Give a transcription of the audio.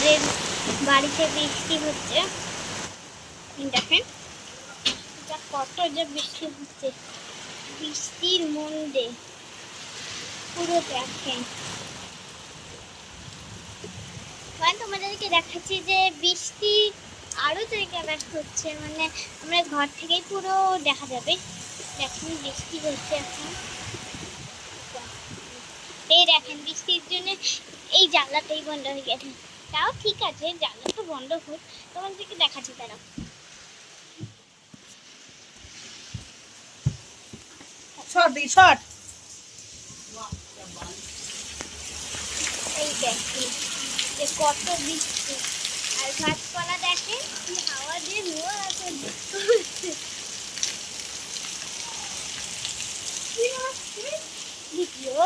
আমাদের বাড়িতে বৃষ্টি হচ্ছে। দেখেন কত যে বৃষ্টি হচ্ছে, বৃষ্টির মধ্যে পুরো দেখেন। তোমাদেরকে দেখাচ্ছি যে বৃষ্টি আরো জায়গায় হচ্ছে, মানে আমরা ঘর থেকেই পুরো দেখা যাবে। দেখেন বৃষ্টি হচ্ছে এখন, এই দেখেন বৃষ্টির জন্য এই জানলাটাই বন্ধ হয়ে গেছে। তাও ঠিক আছে, জানলা তো বন্ধ হোক, তোমাদেরকে দেখাচ্ছি তারা। এই দেখেন যে কত বৃষ্টি, আর গাছপালা দেখেন কি হাওয়া দিয়ে নোয়া আছে। ভিডিও